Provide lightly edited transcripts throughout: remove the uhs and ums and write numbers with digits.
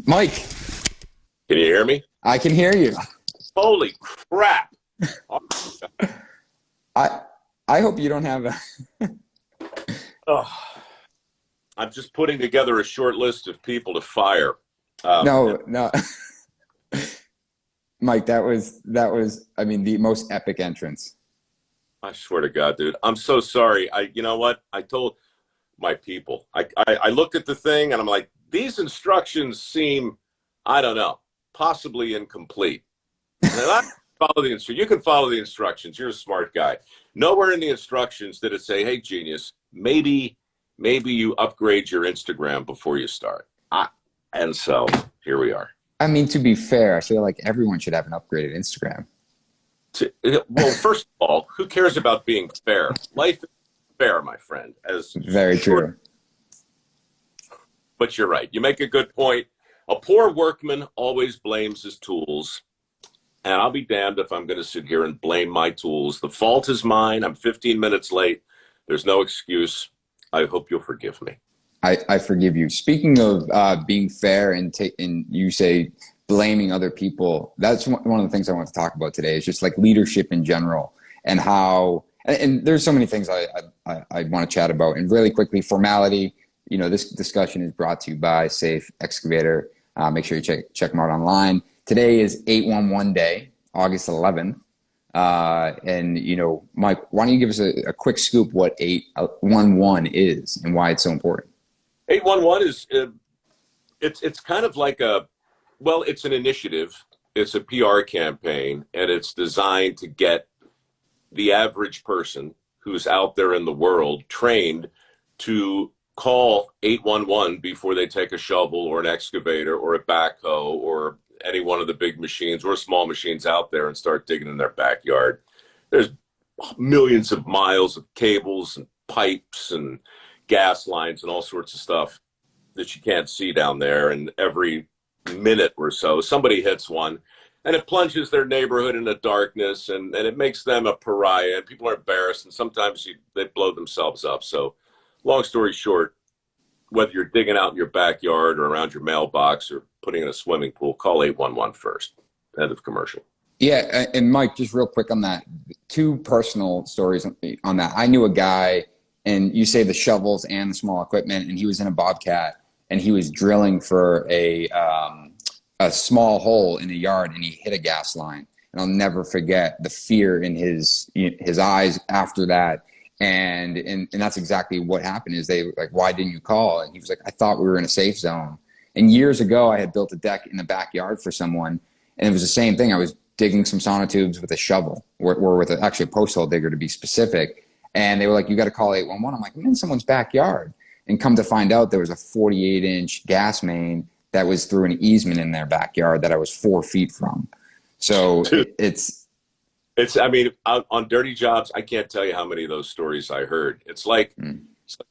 Mike. Can you hear me? I can hear you. Holy crap. I hope you don't have a... Oh, I'm just putting together a short list of people to fire. No. Mike, that was, I mean, the most epic entrance. I swear to God, dude, I'm so sorry. You know what? I told my people, I looked at the thing and I'm like, these instructions seem, I don't know, possibly incomplete. And you can follow the instructions. You're a smart guy. Nowhere in the instructions did it say, hey, genius, maybe you upgrade your Instagram before you start. And so here we are. I mean, to be fair, I feel like everyone should have an upgraded Instagram. Well, first of all, who cares about being fair? Life is fair, my friend. Very true. But you're right. You make a good point. A poor workman always blames his tools. And I'll be damned if I'm going to sit here and blame my tools. The fault is mine. I'm 15 minutes late. There's no excuse. I hope you'll forgive me. I forgive you. Speaking of being fair and you say blaming other people, that's one of the things I want to talk about today is just like leadership in general and how, and there's so many things I want to chat about. And really quickly, formality, you know, this discussion is brought to you by Safe Excavator. Make sure you check them out online. Today is 811 Day, August 11th. And, you know, Mike, why don't you give us a quick scoop what 811 is and why it's so important? 811 is, it's kind of like it's an initiative. It's a PR campaign, and it's designed to get the average person who's out there in the world trained to call 811 before they take a shovel or an excavator or a backhoe or any one of the big machines or small machines out there and start digging in their backyard. There's millions of miles of cables and pipes and gas lines and all sorts of stuff that you can't see down there. And every minute or so, somebody hits one and it plunges their neighborhood into darkness and it makes them a pariah and people are embarrassed and sometimes they blow themselves up. So long story short, whether you're digging out in your backyard or around your mailbox or putting in a swimming pool, call 811 first. End of commercial. Yeah. And Mike, just real quick on that, two personal stories on that. I knew a guy, and you say the shovels and the small equipment, and he was in a Bobcat and he was drilling for a small hole in the yard and he hit a gas line. And I'll never forget the fear in his eyes after that. And that's exactly what happened is they were like, why didn't you call? And he was like, I thought we were in a safe zone. And years ago, I had built a deck in the backyard for someone, and it was the same thing. I was digging some sonotubes with a shovel or with actually a post hole digger to be specific. And they were like, you got to call 811. I'm like, I'm in someone's backyard. And come to find out there was a 48-inch gas main that was through an easement in their backyard that I was 4 feet from. So it's I mean, on dirty jobs, I can't tell you how many of those stories I heard. It's like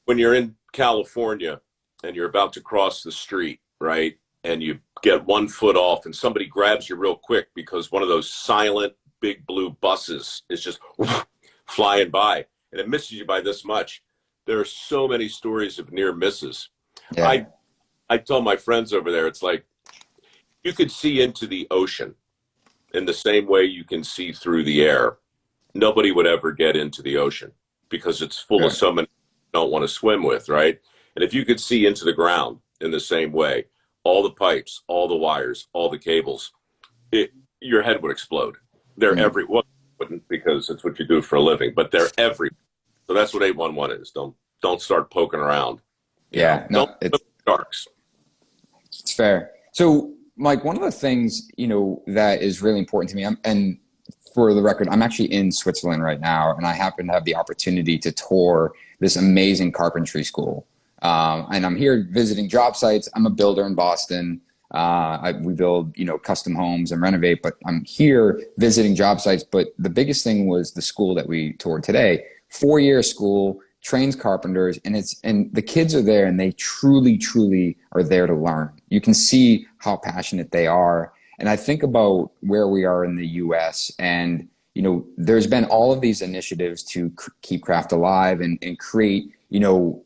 when you're in California and you're about to cross the street, right? And you get 1 foot off and somebody grabs you real quick because one of those silent big blue buses is just flying by and it misses you by this much. There are so many stories of near misses. Yeah. I tell my friends over there, it's like you could see into the ocean in the same way you can see through the air. Nobody would ever get into the ocean because it's full of so many you don't want to swim with, right? And if you could see into the ground in the same way, all the pipes, all the wires, all the cables, your head would explode. They're everywhere. Wouldn't because it's what you do for a living, but they're everywhere. So that's what 811 is. Don't start poking around. Yeah, it's sharks. It's fair. So, Mike, one of the things, you know, that is really important to me, and for the record, I'm actually in Switzerland right now, and I happen to have the opportunity to tour this amazing carpentry school. And I'm here visiting job sites. I'm a builder in Boston. We build, you know, custom homes and renovate, but I'm here visiting job sites. But the biggest thing was the school that we toured today. 4-year school, trains carpenters, and the kids are there and they truly, truly are there to learn. You can see how passionate they are. And I think about where we are in the US and, you know, there's been all of these initiatives to keep craft alive and create, you know,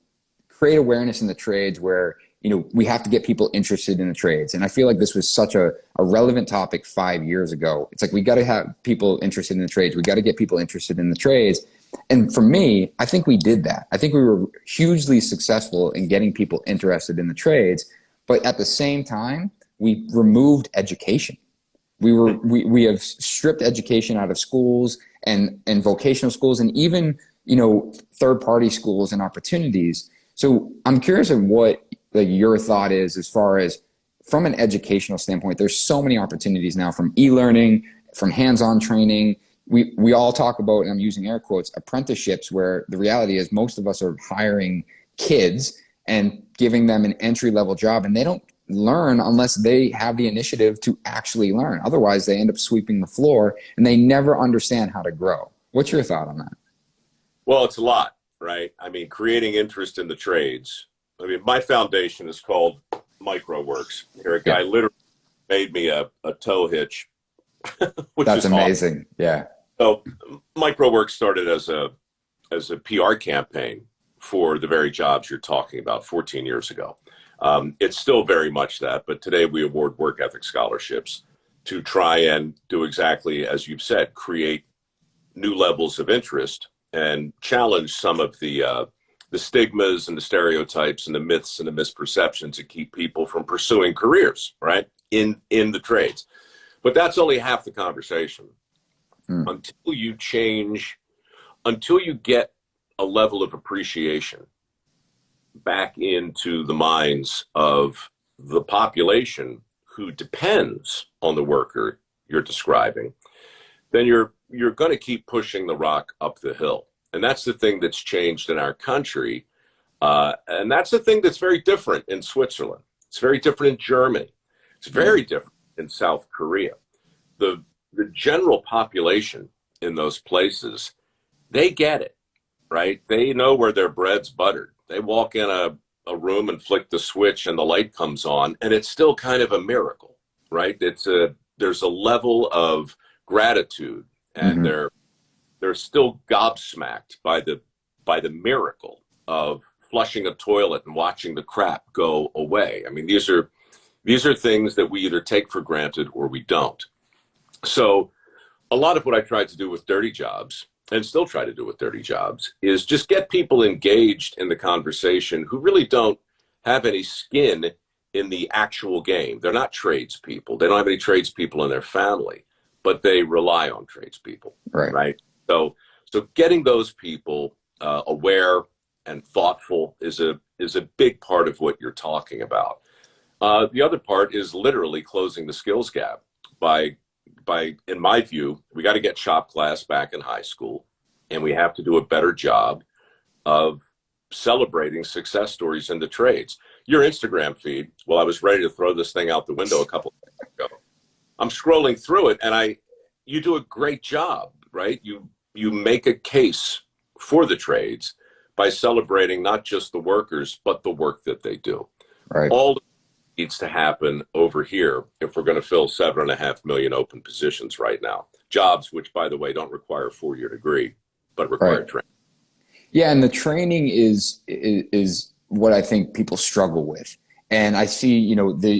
create awareness in the trades where we have to get people interested in the trades. And I feel like this was such a relevant topic 5 years ago. It's like, we got to have people interested in the trades. We got to get people interested in the trades. And for me, I think we did that. I think we were hugely successful in getting people interested in the trades. But at the same time, we removed education. We have stripped education out of schools and vocational schools, and even, third-party schools and opportunities. So I'm curious of what your thought is as far as, from an educational standpoint. There's so many opportunities now, from e-learning, from hands-on training. We all talk about, and I'm using air quotes, apprenticeships, where the reality is most of us are hiring kids and giving them an entry-level job, and they don't learn unless they have the initiative to actually learn. Otherwise, they end up sweeping the floor and they never understand how to grow. What's your thought on that? Well, it's a lot, right? I mean, creating interest in the trades. I mean, my foundation is called MicroWorks. Here, a guy literally made me a tow hitch, which That's is amazing. Awesome. Yeah. So MicroWorks started as a PR campaign for the very jobs you're talking about 14 years ago. It's still very much that, but today we award work ethic scholarships to try and do exactly as you've said, create new levels of interest and challenge some of the stigmas and the stereotypes and the myths and the misperceptions that keep people from pursuing careers, right, in the trades. But that's only half the conversation. Until you change, until you get a level of appreciation back into the minds of the population who depends on the worker you're describing, then you're going to keep pushing the rock up the hill. And that's the thing that's changed in our country. And that's the thing that's very different in Switzerland. It's very different in Germany. It's very different in South Korea. The general population in those places, they get it, right? They know where their bread's buttered. They walk in a room and flick the switch and the light comes on, and it's still kind of a miracle, right? There's a level of gratitude, and they're still gobsmacked by the miracle of flushing a toilet and watching the crap go away. I mean, these are things that we either take for granted or we don't. So a lot of what I tried to do with Dirty Jobs, and still try to do with Dirty Jobs, is just get people engaged in the conversation who really don't have any skin in the actual game. They're not tradespeople. They don't have any tradespeople in their family, but they rely on tradespeople, right? So getting those people aware and thoughtful is a big part of what you're talking about. The other part is literally closing the skills gap by, in my view, we got to get shop class back in high school, and we have to do a better job of celebrating success stories in the trades. Your Instagram feed, well, I was ready to throw this thing out the window a couple of days ago. I'm scrolling through it, and you do a great job, right? You make a case for the trades by celebrating not just the workers, but the work that they do. Right. All needs to happen over here if we're going to fill 7.5 million open positions right now. Jobs, which, by the way, don't require a 4-year degree, but require training. Yeah, and the training is what I think people struggle with. And I see,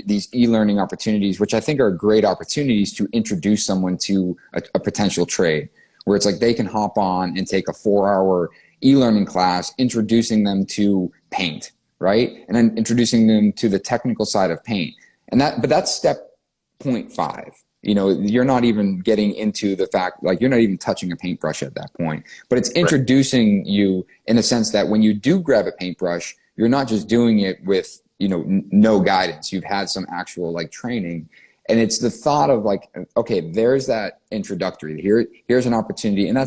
these e-learning opportunities, which I think are great opportunities to introduce someone to a potential trade, where it's like they can hop on and take a 4-hour e-learning class, introducing them to paint, right? And then introducing them to the technical side of paint. But that's step 0.5. You're not even getting into the fact, like, you're not even touching a paintbrush at that point. But it's introducing you in a sense that when you do grab a paintbrush, you're not just doing it with, no guidance. You've had some actual training. And it's the thought of okay, there's that introductory. Here's an opportunity. And I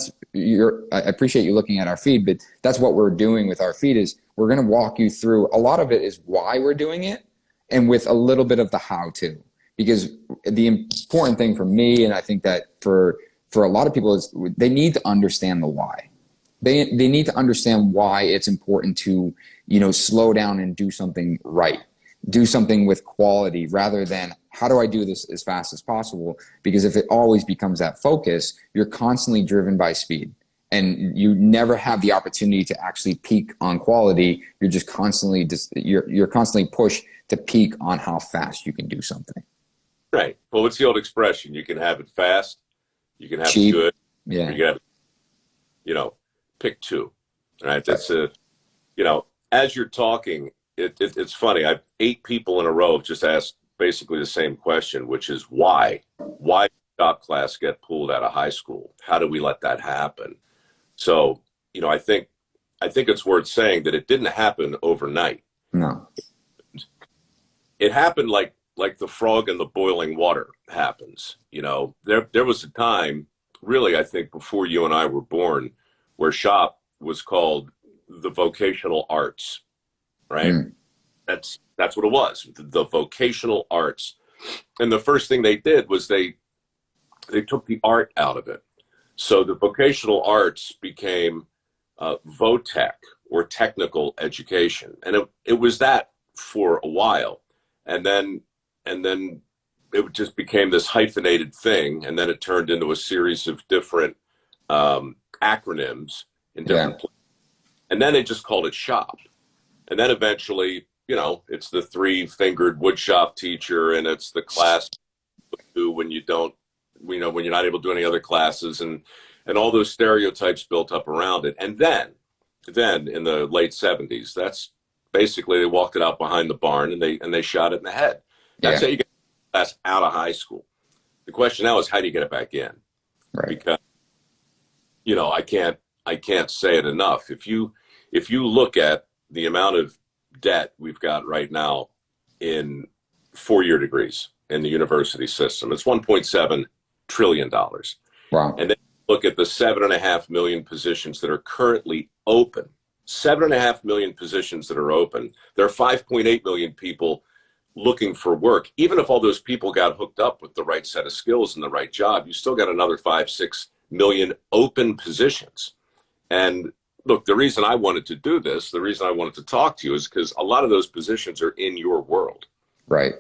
appreciate you looking at our feed, but that's what we're doing with our feed is we're going to walk you through. A lot of it is why we're doing it, and with a little bit of the how-to. Because the important thing for me, and I think that for a lot of people, is they need to understand the why. They need to understand why it's important to, slow down and do something right. Do something with quality rather than how do I do this as fast as possible? Because if it always becomes that focus, you're constantly driven by speed. and you never have the opportunity to actually peak on quality. You're just constantly you're constantly pushed to peak on how fast you can do something. Right. Well, what's the old expression? You can have it fast, you can have Cheap. it good, Yeah. you can have it, you know, pick two. Right. That's as you're talking, it's funny. I've 8 people in a row have just asked basically the same question, which is why? Why did shop class get pulled out of high school? How do we let that happen? So, I think it's worth saying that it didn't happen overnight. No. It happened like the frog in the boiling water happens. There was a time, really, I think before you and I were born, where shop was called the vocational arts, right? That's what it was, the vocational arts. And the first thing they did was they took the art out of it. So the vocational arts became VOTEC, or technical education. And it was that for a while. And then it just became this hyphenated thing. And then it turned into a series of different acronyms in different places. And then they just called it shop. And then eventually, it's the 3-fingered woodshop teacher, and it's the class when you don't, when you're not able to do any other classes, and all those stereotypes built up around it. And then in the late 70s, that's basically, they walked it out behind the barn and they shot it in the head. That's how you get the class out of high school. The question now is, how do you get it back in? Right. Because, I can't say it enough. If you look at the amount of debt we've got right now in 4-year degrees in the university system, it's $1.7 trillion. Wow. And then look at the 7.5 million positions that are currently open. 7.5 million positions that are open. There are 5.8 million people looking for work. Even if all those people got hooked up with the right set of skills and the right job, you still got another 5-6 million open positions. And look, the reason I wanted to do this, the reason I wanted to talk to you, is because a lot of those positions are in your world. Right.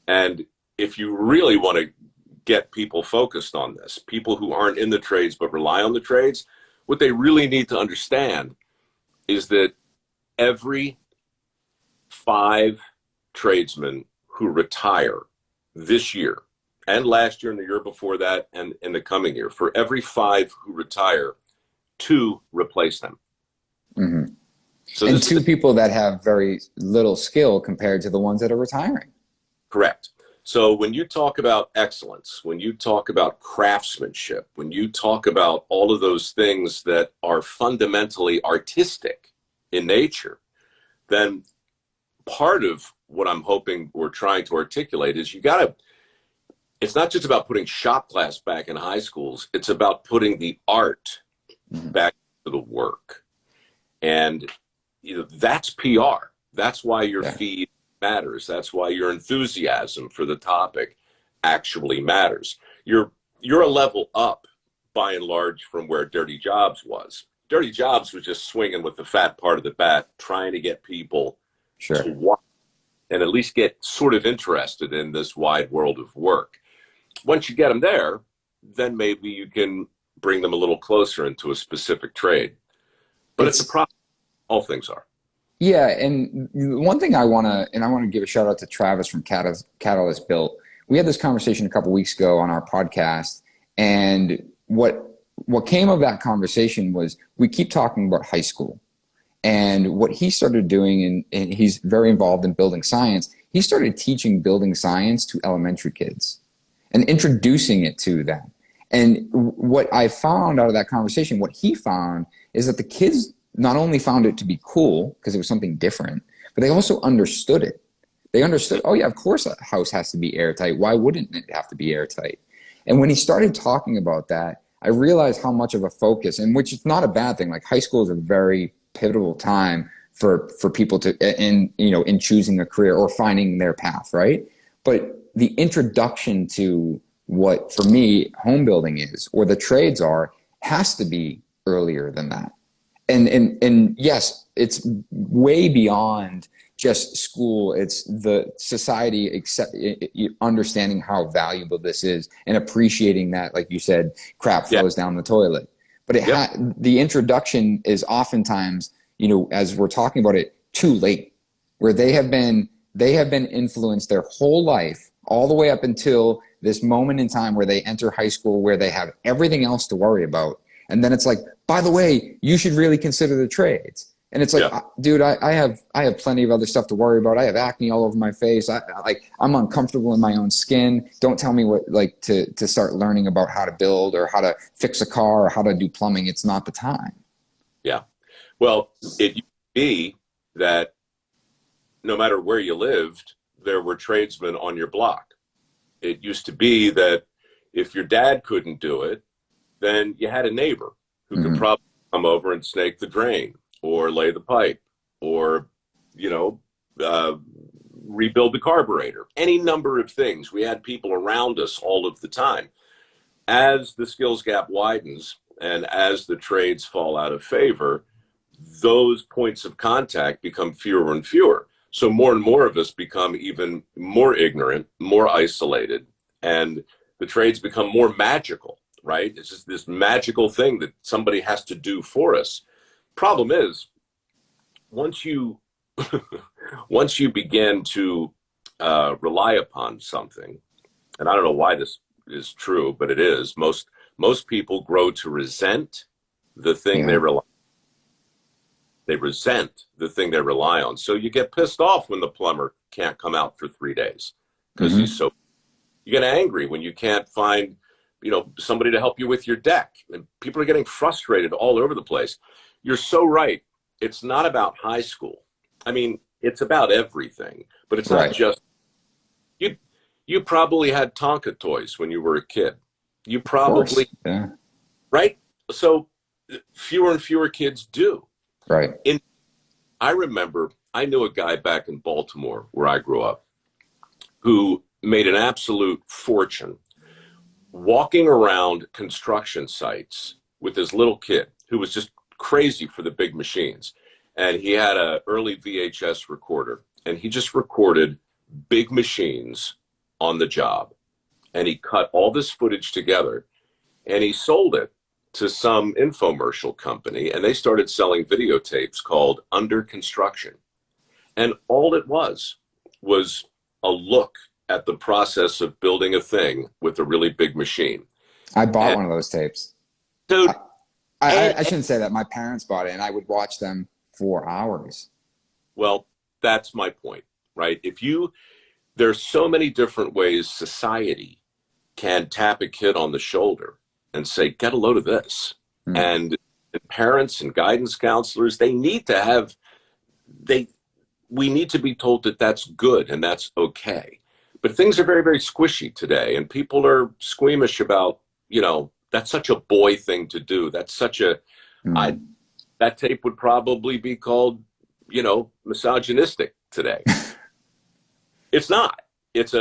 And if you really want to get people focused on this, people who aren't in the trades but rely on the trades, what they really need to understand is that every 5 tradesmen who retire this year, and last year and the year before that, and in the coming year, for every 5 who retire, 2 replace them. Mm-hmm. So and 2 people that have very little skill compared to the ones that are retiring. Correct. So when you talk about excellence, when you talk about craftsmanship, when you talk about all of those things that are fundamentally artistic in nature, then part of what I'm hoping we're trying to articulate is it's not just about putting shop class back in high schools, it's about putting the art back to the work. And that's PR. That's why your feed matters. That's why your enthusiasm for the topic actually matters. You're a level up, by and large, from where Dirty Jobs was. Dirty Jobs was just swinging with the fat part of the bat, trying to get people to watch and at least get sort of interested in this wide world of work. Once you get them there, then maybe you can bring them a little closer into a specific trade. But it's a process. All things are. Yeah, and one thing I want to give a shout out to Travis from Catalyst Built. We had this conversation a couple weeks ago on our podcast, and what came of that conversation was we keep talking about high school. And what he started doing, and he's very involved in building science, he started teaching building science to elementary kids and introducing it to them. And what I found out of that conversation, what he found is that the kids not only found it to be cool because it was something different, but they also understood it. They understood, oh yeah, of course a house has to be airtight. Why wouldn't it have to be airtight? And when he started talking about that, I realized how much of a focus, and which is not a bad thing. Like high school is a very pivotal time for people to, in choosing a career or finding their path, right? But the introduction to what, for me, home building is, or the trades are, has to be earlier than that. And yes, it's way beyond just school. It's the society understanding how valuable this is and appreciating that, like you said, crap flows down the toilet. but Yep. the introduction is oftentimes, you know, as we're talking about it, too late, where they have been influenced their whole life all the way up until this moment in time where they enter high school, where they have everything else to worry about. And then it's like, by the way, you should really consider the trades. And it's like, Yeah. dude, I have plenty of other stuff to worry about. I have acne all over my face. I'm uncomfortable in my own skin. Don't tell me what, like, to start learning about how to build or how to fix a car or how to do plumbing. It's not the time. Yeah. Well, it used to be that no matter where you lived, there were tradesmen on your block. It used to be that if your dad couldn't do it, then you had a neighbor who could probably come over and snake the drain or lay the pipe or, you know, rebuild the carburetor, any number of things. We had people around us all of the time. As the skills gap widens and as the trades fall out of favor, those points of contact become fewer and fewer. So more and more of us become even more ignorant, more isolated, and the trades become more magical, right? It's just this magical thing that somebody has to do for us. Problem is, once you once you begin to rely upon something, and I don't know why this is true, but it is. Most people grow to resent the thing they rely. They resent the thing they rely on. So you get pissed off when the plumber can't come out for 3 days because he's so. You get angry when you can't find, you know, somebody to help you with your deck, and people are getting frustrated all over the place. You're so right. It's not about high school. I mean, it's about everything, but it's not just you. You probably had Tonka toys when you were a kid. You probably, right? So fewer and fewer kids do. Right. I remember I knew a guy back in Baltimore where I grew up who made an absolute fortune walking around construction sites with his little kid who was just crazy for the big machines. And he had an early VHS recorder, and he just recorded big machines on the job. And he cut all this footage together and he sold it to some infomercial company, and they started selling videotapes called Under Construction. And all it was a look at the process of building a thing with a really big machine. I bought one of those tapes. Dude, I shouldn't say that. My parents bought it, and I would watch them for hours. Well, that's my point, right? There's so many different ways society can tap a kid on the shoulder and say, get a load of this. And parents and guidance counselors, we need to be told that that's good and that's okay. But things are very, very squishy today, and people are squeamish about, you know, that's such a boy thing to do. That's such a, that tape would probably be called, you know, misogynistic today. It's not. It's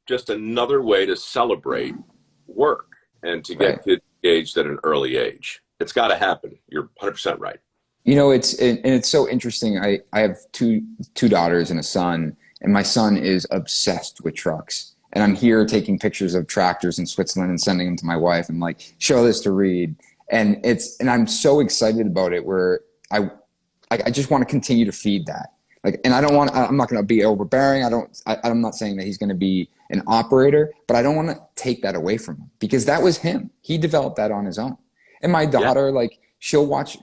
just another way to celebrate work and to get kids engaged at an early age. It's got to happen. You're 100% right. You know, it's so interesting. I have two daughters and a son, and my son is obsessed with trucks. And I'm here taking pictures of tractors in Switzerland and sending them to my wife and like, show this to Reed. And I'm so excited about it, where I just want to continue to feed that. Like, and I'm not going to be overbearing. I'm not saying that he's going to be an operator, but I don't want to take that away from him, because that was him. He developed that on his own. And my daughter, like, she'll watch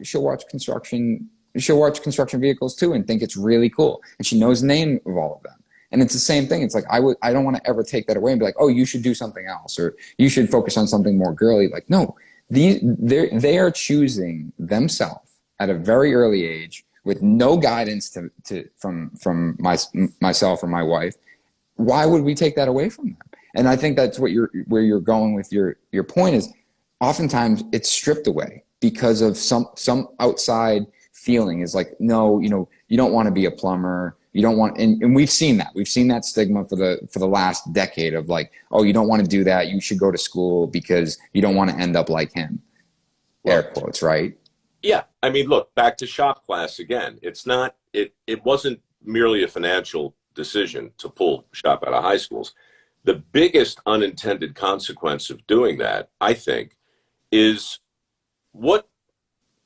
construction vehicles too and think it's really cool. And she knows the name of all of them. And it's the same thing. It's like, I don't want to ever take that away and be like, oh, you should do something else, or you should focus on something more girly. Like, no, they are choosing themselves at a very early age with no guidance from myself or my wife. Why would we take that away from them? And I think that's where you're going with your point is, oftentimes it's stripped away because of some outside feeling is like, no, you know, you don't want to be a plumber. You don't want, and we've seen that stigma for the last decade of like, oh, you don't want to do that. You should go to school because you don't want to end up like him. Air quotes, right? Yeah. I mean, look, back to shop class again. It wasn't merely a financial decision to pull shop out of high schools. The biggest unintended consequence of doing that, I think, is what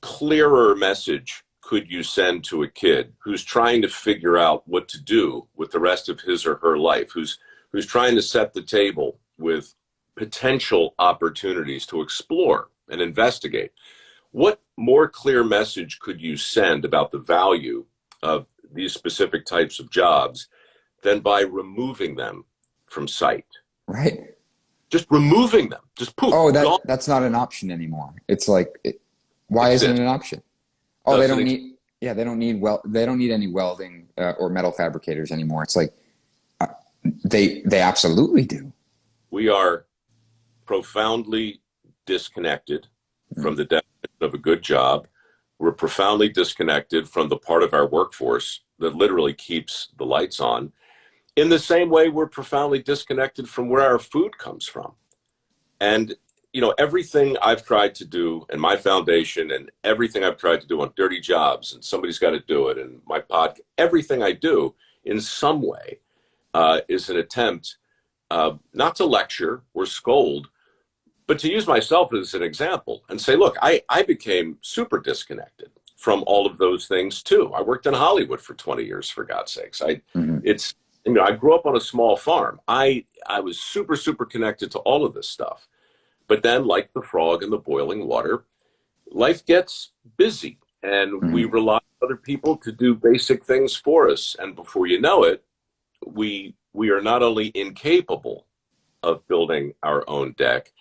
clearer message could you send to a kid who's trying to figure out what to do with the rest of his or her life, who's trying to set the table with potential opportunities to explore and investigate? What more clear message could you send about the value of these specific types of jobs than by removing them from sight? Right. Just removing them. Just poof. Oh, gone. that's not an option anymore. It's like, why isn't it an option? Oh, they don't need. Yeah, they don't need They don't need any welding or metal fabricators anymore. It's like they absolutely do. We are profoundly disconnected from the definition of a good job. We're profoundly disconnected from the part of our workforce that literally keeps the lights on. In the same way, we're profoundly disconnected from where our food comes from. And, you know, everything I've tried to do in my foundation and everything I've tried to do on Dirty Jobs, and somebody's got to do it, and my podcast, everything I do in some way is an attempt not to lecture or scold, but to use myself as an example and say, look, I became super disconnected from all of those things too. I worked in Hollywood for 20 years, for God's sakes. It's, you know, I grew up on a small farm. I was super, super connected to all of this stuff. But then, like the frog in the boiling water, life gets busy and we rely on other people to do basic things for us. And before you know it, we are not only incapable of building our own deck,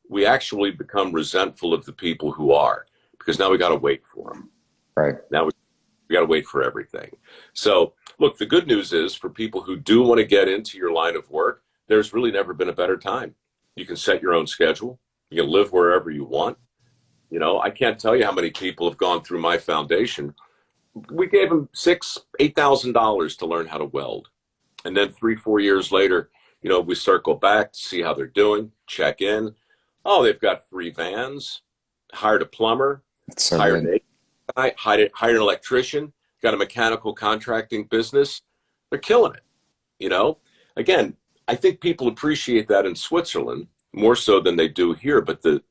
we actually become resentful of the people who are, because now we got to wait for them. Right. Now we got to wait for everything. So look, the good news is for people who do want to get into your line of work, there's really never been a better time. You can set your own schedule. You can live wherever you want. You know, I can't tell you how many people have gone through my foundation. We gave them $8,000 to learn how to weld. And then 3-4 years later, you know, we circle back to see how they're doing, check in. Oh, they've got 3 vans, hired a plumber, So hired good. hired an electrician, got a mechanical contracting business. They're killing it. You know, again, I think people appreciate that in Switzerland more so than they do here. But the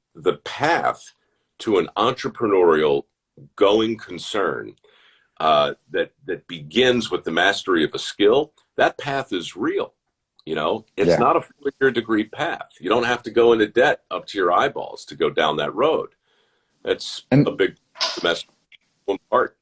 path to an entrepreneurial going concern that begins with the mastery of a skill, that path is real. You know, it's not a 4-year degree path. You don't have to go into debt up to your eyeballs to go down that road. That's a big domestic part.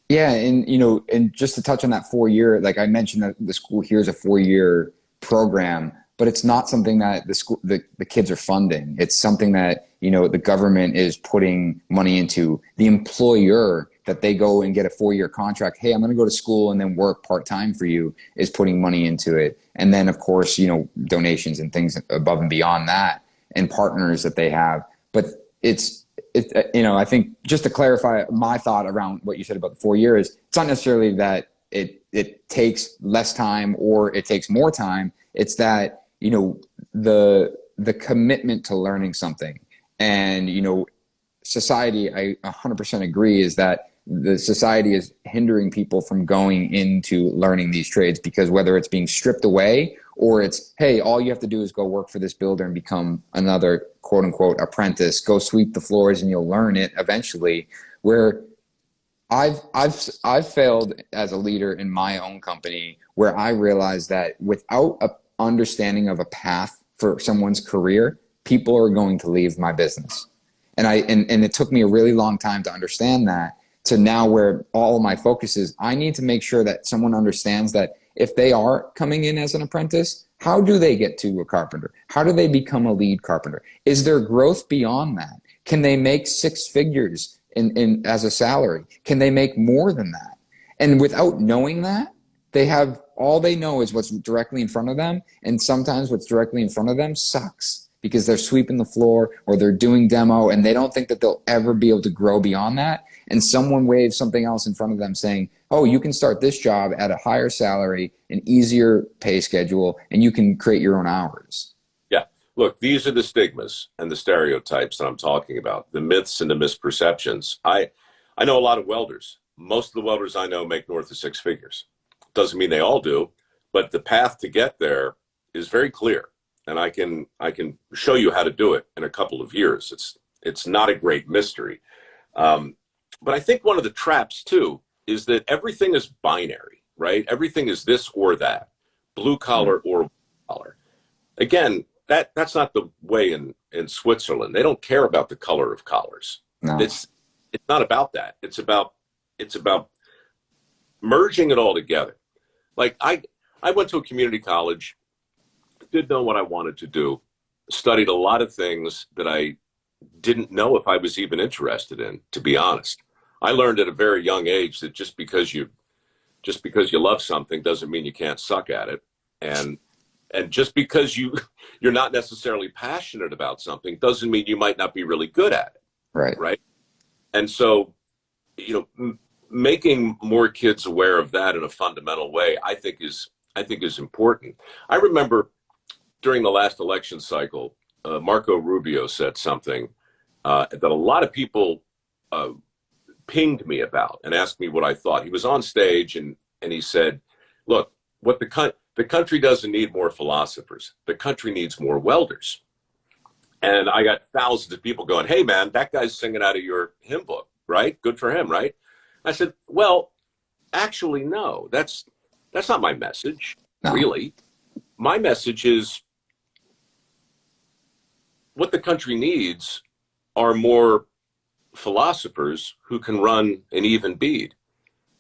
Yeah, and you know, and just to touch on that 4-year, like I mentioned, that the school here is a 4-year program, but it's not something that the kids are funding. It's something that, you know, the government is putting money into. The employer that they go and get a 4-year contract, hey, I'm going to go to school and then work part-time for you, is putting money into it. And then, of course, you know, donations and things above and beyond that, and partners that they have. But it's you know, I think just to clarify my thought around what you said about the 4 years, it's not necessarily that it takes less time or it takes more time. It's that, you know, the commitment to learning something. And, you know, society, I 100% agree, is that the society is hindering people from going into learning these trades, because whether it's being stripped away or it's, hey, all you have to do is go work for this builder and become another quote unquote apprentice, go sweep the floors and you'll learn it eventually. Where I've failed as a leader in my own company, where I realized that without a understanding of a path for someone's career, people are going to leave my business. And it took me a really long time to understand that, to now where all of my focus is, I need to make sure that someone understands that if they are coming in as an apprentice, how do they get to a carpenter? How do they become a lead carpenter? Is there growth beyond that? Can they make 6 figures in as a salary? Can they make more than that? And without knowing that, all they know is what's directly in front of them. And sometimes what's directly in front of them sucks, because they're sweeping the floor or they're doing demo and they don't think that they'll ever be able to grow beyond that. And someone waves something else in front of them saying, oh, you can start this job at a higher salary, an easier pay schedule, and you can create your own hours. Yeah. Look, these are the stigmas and the stereotypes that I'm talking about, the myths and the misperceptions. I know a lot of welders. Most of the welders I know make north of 6 figures. Doesn't mean they all do, but the path to get there is very clear. And I can show you how to do it in a couple of years. It's not a great mystery. But I think one of the traps too is that everything is binary, right? Everything is this or that, blue collar or white collar. Again, that's not the way in Switzerland. They don't care about the color of collars. No. It's not about that. It's about merging it all together. Like I went to a community college, did know what I wanted to do, studied a lot of things that I didn't know if I was even interested in, to be honest. I learned at a very young age that just because you love something doesn't mean you can't suck at it. And just because you're not necessarily passionate about something doesn't mean you might not be really good at it. Right. Right. And so, making more kids aware of that in a fundamental way, I think is important. I remember during the last election cycle, Marco Rubio said something that a lot of people pinged me about and asked me what I thought. He was on stage and he said, look, what the country doesn't need more philosophers. The country needs more welders. And I got thousands of people going, hey, man, that guy's singing out of your hymn book, right? Good for him, right? I said, well, actually, no, that's not my message, really. My message is what the country needs are more philosophers who can run an even bead.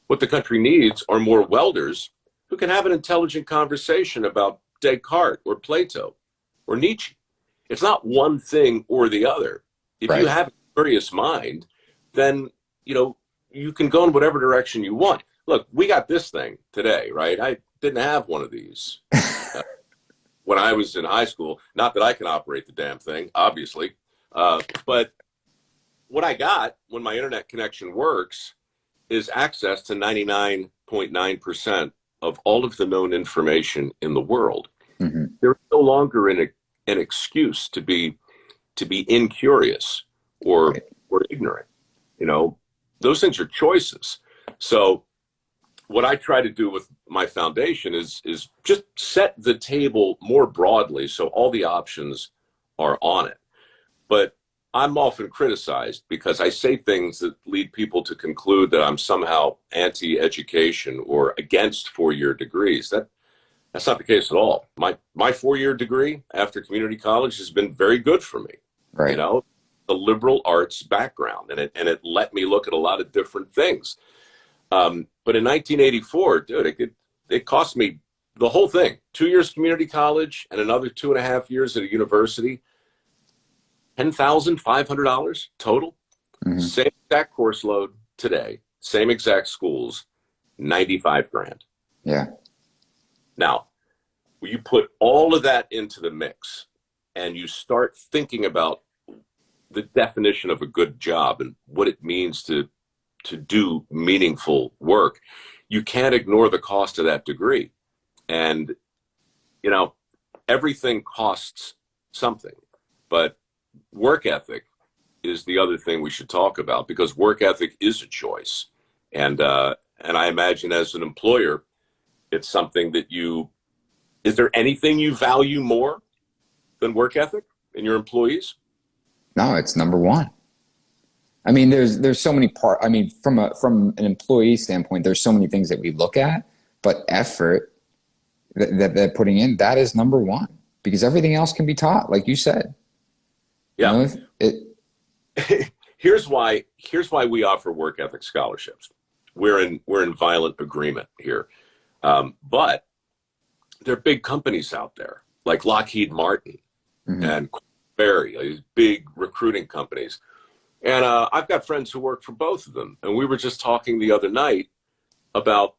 What the country needs are more welders who can have an intelligent conversation about Descartes or Plato or Nietzsche. It's not one thing or the other. If you have a curious mind, then, you can go in whatever direction you want. Look, we got this thing today, right? I didn't have one of these when I was in high school. Not that I can operate the damn thing, obviously. But what I got when my internet connection works is access to 99.9% of all of the known information in the world. Mm-hmm. There's no longer an excuse to be incurious or ignorant. Those things are choices. So what I try to do with my foundation is just set the table more broadly so all the options are on it. But I'm often criticized because I say things that lead people to conclude that I'm somehow anti-education or against four-year degrees. That's not the case at all. My four-year degree after community college has been very good for me. Right. A liberal arts background, and it let me look at a lot of different things. But in 1984, dude, it cost me the whole thing: 2 years community college and another 2.5 years at a university. $10,500 total. Mm-hmm. Same exact course load today, same exact schools, $95,000. Yeah. Now, when you put all of that into the mix and you start thinking about the definition of a good job and what it means to do meaningful work, you can't ignore the cost of that degree. And, everything costs something, but work ethic is the other thing we should talk about, because work ethic is a choice. And I imagine as an employer, it's something that is there anything you value more than work ethic in your employees? No, it's number one. I mean, there's so many parts. I mean, from an employee standpoint, there's so many things that we look at, but effort that they're putting in, that is number one, because everything else can be taught, like you said. Yeah. Here's why we offer work ethic scholarships. We're in violent agreement here. But there are big companies out there like Lockheed Martin and Berry, these big recruiting companies. And I've got friends who work for both of them. And we were just talking the other night about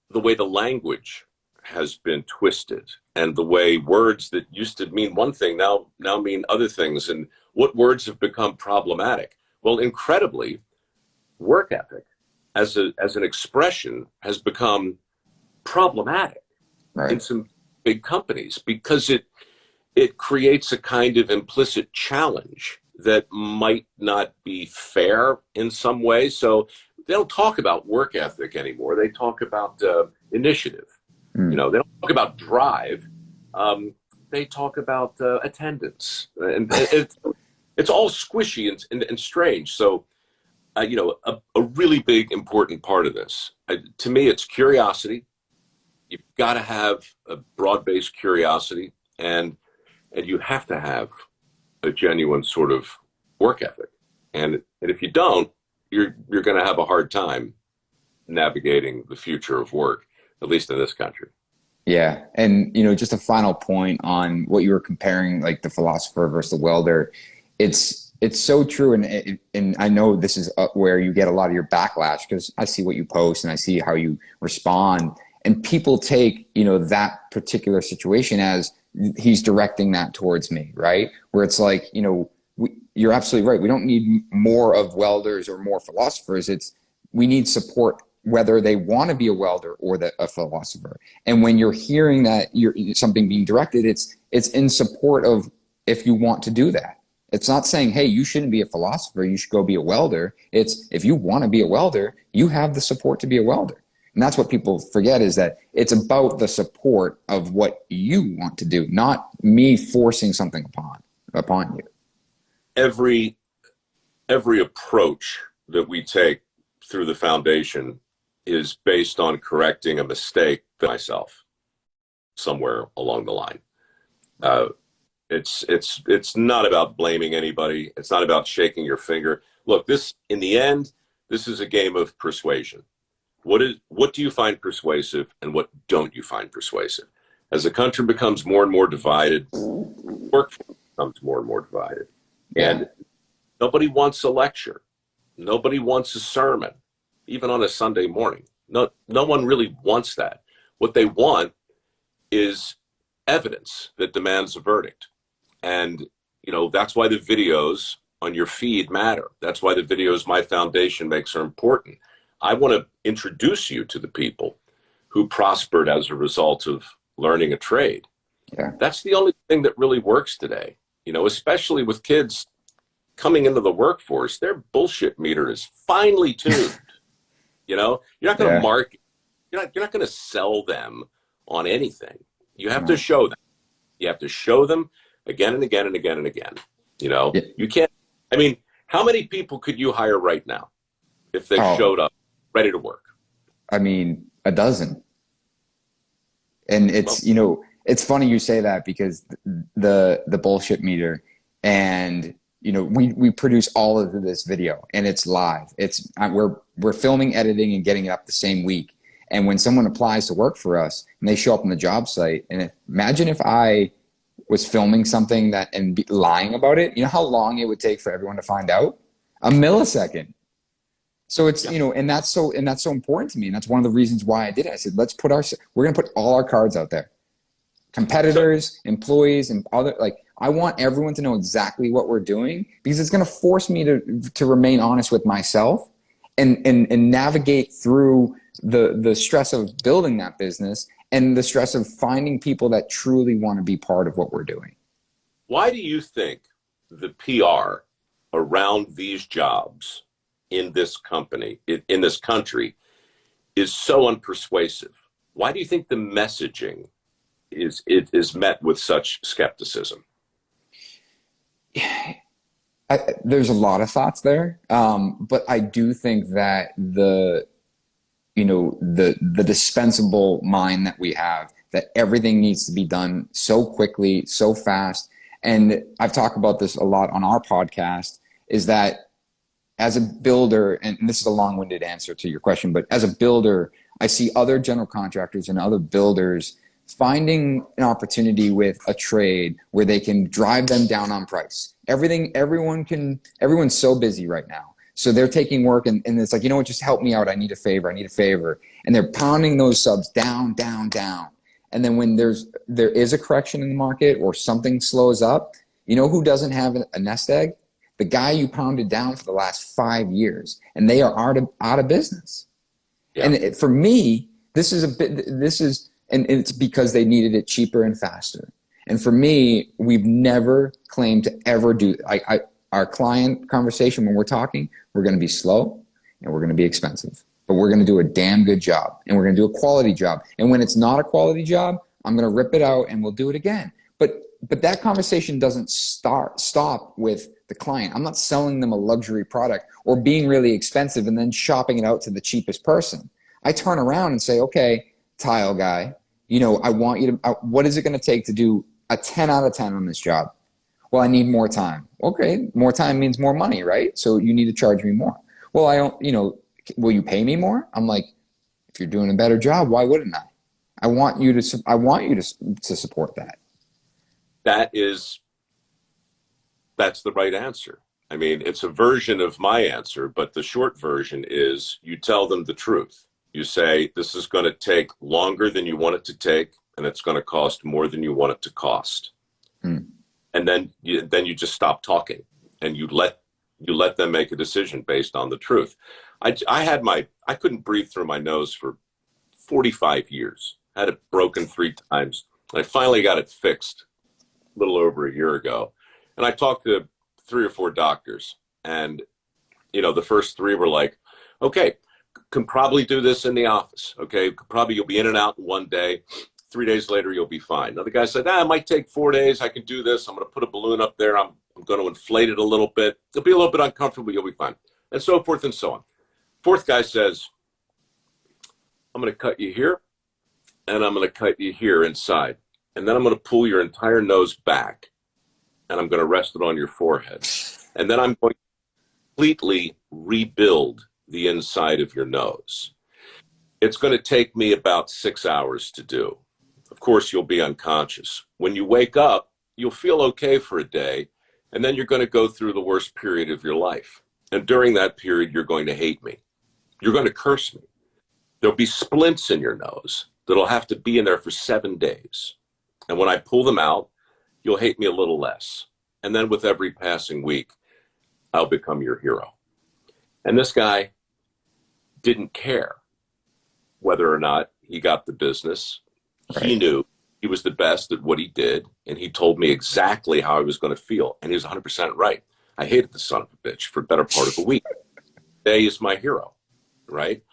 the way the language has been twisted and the way words that used to mean one thing now mean other things, and what words have become problematic. Well, incredibly, work ethic as an expression has become problematic in some big companies because it creates a kind of implicit challenge that might not be fair in some way. So they don't talk about work ethic anymore. They talk about initiative. They don't talk about drive. They talk about attendance. And It's all squishy and strange. So, you know, a really big, important part of this, to me, it's curiosity. You've got to have a broad-based curiosity, and you have to have a genuine sort of work ethic. And if you don't, you're going to have a hard time navigating the future of work, at least in this country. Yeah. And, you know, just a final point on what you were comparing, like the philosopher versus the welder. It's so true. And I know this is where you get a lot of your backlash, because I see what you post and I see how you respond, and people take, you know, that particular situation as he's directing that towards me, right? Where it's like, you know, you're absolutely right. We don't need more of welders or more philosophers. We need support, whether they want to be a welder or a philosopher. And when you're hearing that something being directed, it's in support of, if you want to do that. It's not saying, hey, you shouldn't be a philosopher, you should go be a welder. It's, if you want to be a welder, you have the support to be a welder. And that's what people forget, is that it's about the support of what you want to do, not me forcing something upon you. Every approach that we take through the foundation is based on correcting a mistake myself somewhere along the line. It's not about blaming anybody. It's not about shaking your finger. Look, in the end, this is a game of persuasion. What do you find persuasive, and what don't you find persuasive? As the country becomes more and more divided, workforce becomes more and more divided. And nobody wants a lecture. Nobody wants a sermon, even on a Sunday morning. No one really wants that. What they want is evidence that demands a verdict. And, you know, that's why the videos on your feed matter. That's why the videos my foundation makes are important. I want to introduce you to the people who prospered as a result of learning a trade. Yeah. That's the only thing that really works today, you know, especially with kids coming into the workforce. Their bullshit meter is finely tuned. You know, you're not going to market, you're not going to sell them on anything. You have to show them. You have to show them again and again and again and again. You know, you can't, I mean, how many people could you hire right now if they showed up ready to work? I mean, a dozen. And it's, you know, it's funny you say that, because the bullshit meter, and, you know, we produce all of this video and it's live. We're filming, editing, and getting it up the same week. And when someone applies to work for us and they show up on the job site, and imagine if I was filming something and lying about it, you know how long it would take for everyone to find out? A millisecond. So it's, you know, and that's so important to me. And that's one of the reasons why I did it. I said, we're going to put all our cards out there. Competitors, employees, and other, like, I want everyone to know exactly what we're doing, because it's going to force me to remain honest with myself and navigate through the stress of building that business and the stress of finding people that truly want to be part of what we're doing. Why do you think the PR around these jobs in this company, in this country, is so unpersuasive? Why do you think the messaging is met with such skepticism? There's a lot of thoughts there, but I do think that the dispensable mind that we have, that everything needs to be done so quickly, so fast. And I've talked about this a lot on our podcast, is that as a builder, and this is a long-winded answer to your question, but as a builder, I see other general contractors and other builders finding an opportunity with a trade where they can drive them down on price. Everyone's so busy right now. So they're taking work and it's like, you know what, just help me out. I need a favor. And they're pounding those subs down, down, down. And then when there is a correction in the market or something slows up, you know who doesn't have a nest egg? The guy you pounded down for the last 5 years, and they are out of business. Yeah. And for me, and it's because they needed it cheaper and faster. And for me, we've never claimed to ever do, our client conversation, when we're talking, we're going to be slow and we're going to be expensive, but we're going to do a damn good job, and we're going to do a quality job. And when it's not a quality job, I'm going to rip it out and we'll do it again. But but that conversation doesn't stop with the client. I'm not selling them a luxury product or being really expensive and then shopping it out to the cheapest person. I turn around and say, okay, tile guy, you know, I want you to, what is it going to take to do a 10 out of 10 on this job? Well, I need more time. Okay, more time means more money, right? So you need to charge me more. Well, I don't, you know, will you pay me more? I'm like, if you're doing a better job, why wouldn't I? I want you to support that. That's the right answer. I mean, it's a version of my answer, but the short version is you tell them the truth. You say, this is going to take longer than you want it to take, and it's going to cost more than you want it to cost. And then you just stop talking and you let them make a decision based on the truth. I couldn't breathe through my nose for 45 years. I had it broken 3 times. And I finally got it fixed a little over a year ago. And I talked to 3 or 4 doctors, and, you know, the first 3 were like, okay, can probably do this in the office. Okay. Probably you'll be in and out in 1 day. 3 days later, you'll be fine. Another guy said, it might take 4 days. I can do this. I'm going to put a balloon up there. I'm going to inflate it a little bit. It'll be a little bit uncomfortable. You'll be fine. And so forth and so on. 4th guy says, I'm going to cut you here, and I'm going to cut you here inside. And then I'm going to pull your entire nose back, and I'm going to rest it on your forehead. And then I'm going to completely rebuild the inside of your nose. It's going to take me about 6 hours to do. Of course, you'll be unconscious. When you wake up, you'll feel okay for a day, and then you're going to go through the worst period of your life. And during that period, you're going to hate me. You're going to curse me. There'll be splints in your nose that'll have to be in there for 7 days. And when I pull them out, you'll hate me a little less. And then with every passing week, I'll become your hero. And this guy didn't care whether or not he got the business. Right. He knew he was the best at what he did, and he told me exactly how I was going to feel, and he was 100% right. I hated the son of a bitch for the better part of a week. Today is my hero, right?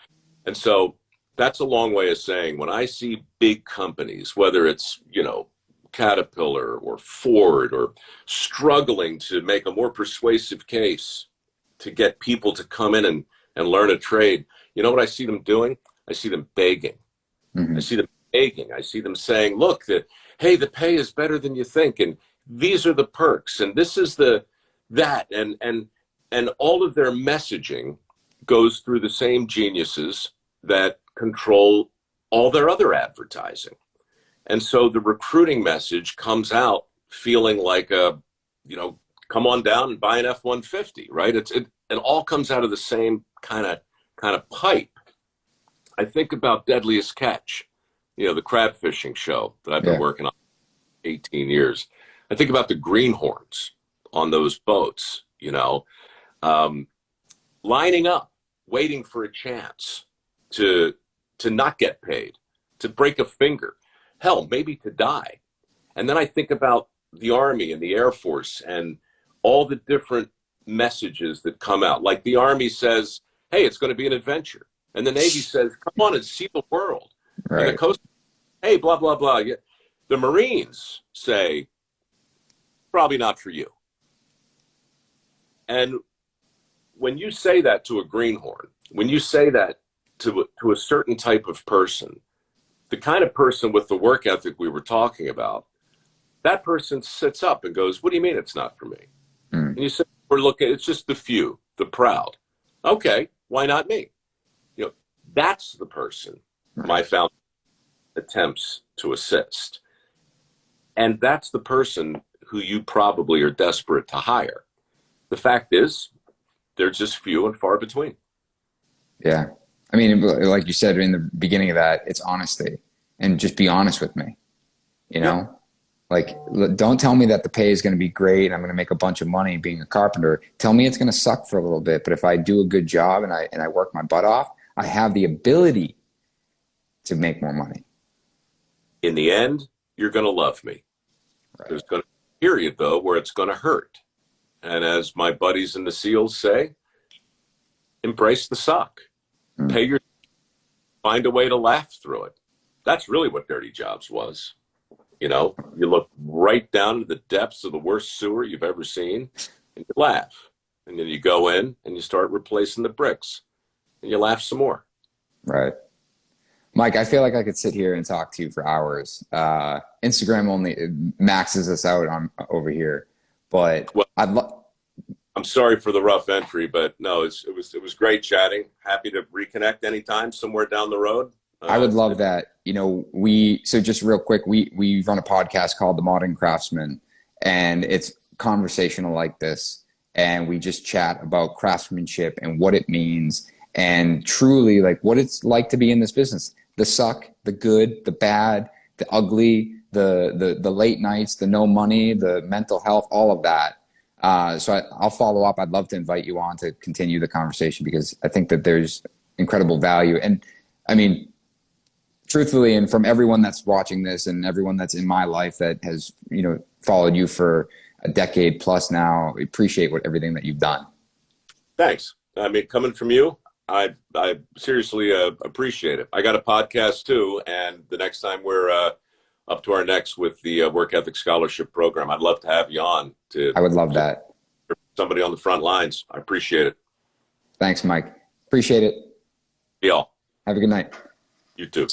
And so that's a long way of saying when I see big companies, whether it's, you know, Caterpillar or Ford, or struggling to make a more persuasive case to get people to come in and learn a trade, you know what I see them doing? I see them begging. Mm-hmm. I see them begging. I see them saying, look, hey, the pay is better than you think, and these are the perks, and this is that, and all of their messaging goes through the same geniuses that control all their other advertising. And so the recruiting message comes out feeling like come on down and buy an F-150, right? It all comes out of the same kind of pipe. I think about Deadliest Catch, you know, the crab fishing show that I've been working on 18 years. I think about the greenhorns on those boats, you know, lining up, waiting for a chance to not get paid, to break a finger, hell, maybe to die. And then I think about the Army and the Air Force and all the different messages that come out. Like the Army says, hey, it's going to be an adventure. And the Navy says, come on and see the world. Right. And the Coast, hey, blah, blah, blah. The Marines say, probably not for you. And when you say that to a greenhorn, when you say that to a certain type of person, the kind of person with the work ethic we were talking about, that person sits up and goes, what do you mean it's not for me? And you say, we're looking, it's just the few, the proud. Okay, why not me? You know, that's the person my foundation attempts to assist. And that's the person who you probably are desperate to hire. The fact is, they're just few and far between. Yeah. I mean, like you said in the beginning of that, it's honesty, and just be honest with me, you know? Yeah. Like, don't tell me that the pay is going to be great and I'm going to make a bunch of money being a carpenter. Tell me it's going to suck for a little bit, but if I do a good job and I work my butt off, I have the ability to make more money. In the end, you're going to love me. Right. There's going to be a period, though, where it's going to hurt. And as my buddies in the SEALs say, embrace the suck. Pay find a way to laugh through it. That's really what Dirty Jobs was. You know, you look right down to the depths of the worst sewer you've ever seen, and you laugh. And then you go in and you start replacing the bricks, and you laugh some more. Right. Mike, I feel like I could sit here and talk to you for hours. Instagram only maxes us out on over here, but well, I'm sorry for the rough entry, but no, it was great chatting. Happy to reconnect anytime somewhere down the road. I would love that. You know, so just real quick, we run a podcast called The Modern Craftsman, and it's conversational like this. And we just chat about craftsmanship and what it means and truly like what it's like to be in this business. The suck, the good, the bad, the ugly, the late nights, the no money, the mental health, all of that. So I'll follow up. I'd love to invite you on to continue the conversation because I think that there's incredible value. And I mean, truthfully, and from everyone that's watching this and everyone that's in my life that has, you know, followed you for a decade plus now, I appreciate everything that you've done. Thanks. I mean, coming from you, I seriously appreciate it. I got a podcast too, and the next time we're up to our necks with the Work Ethic Scholarship Program, I'd love to have you on. I would love that. Somebody on the front lines. I appreciate it. Thanks, Mike. Appreciate it. Y'all. Have a good night. You too.